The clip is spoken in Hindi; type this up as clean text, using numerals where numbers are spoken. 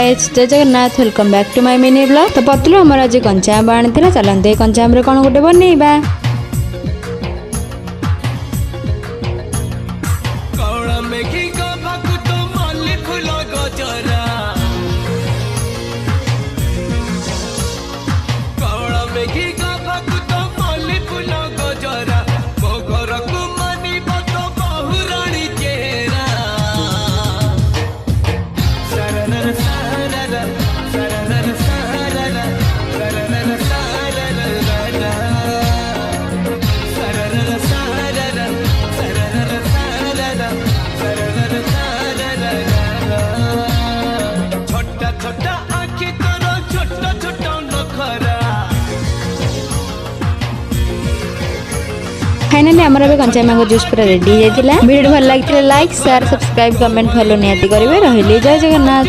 गाइस जय Jagannath welcome back to my mini blog. तो पतलू हमर आज कंचा आम आनी चलते कंचा आम कौन गोटे बनइबा। फाइनाली आमर ए कंचा मैंगो जूस पूरा रेडी हो जाता। वीडियो भल लगी like share subscribe comment follow निहाती करेंगे। रही जय जगन्नाथ।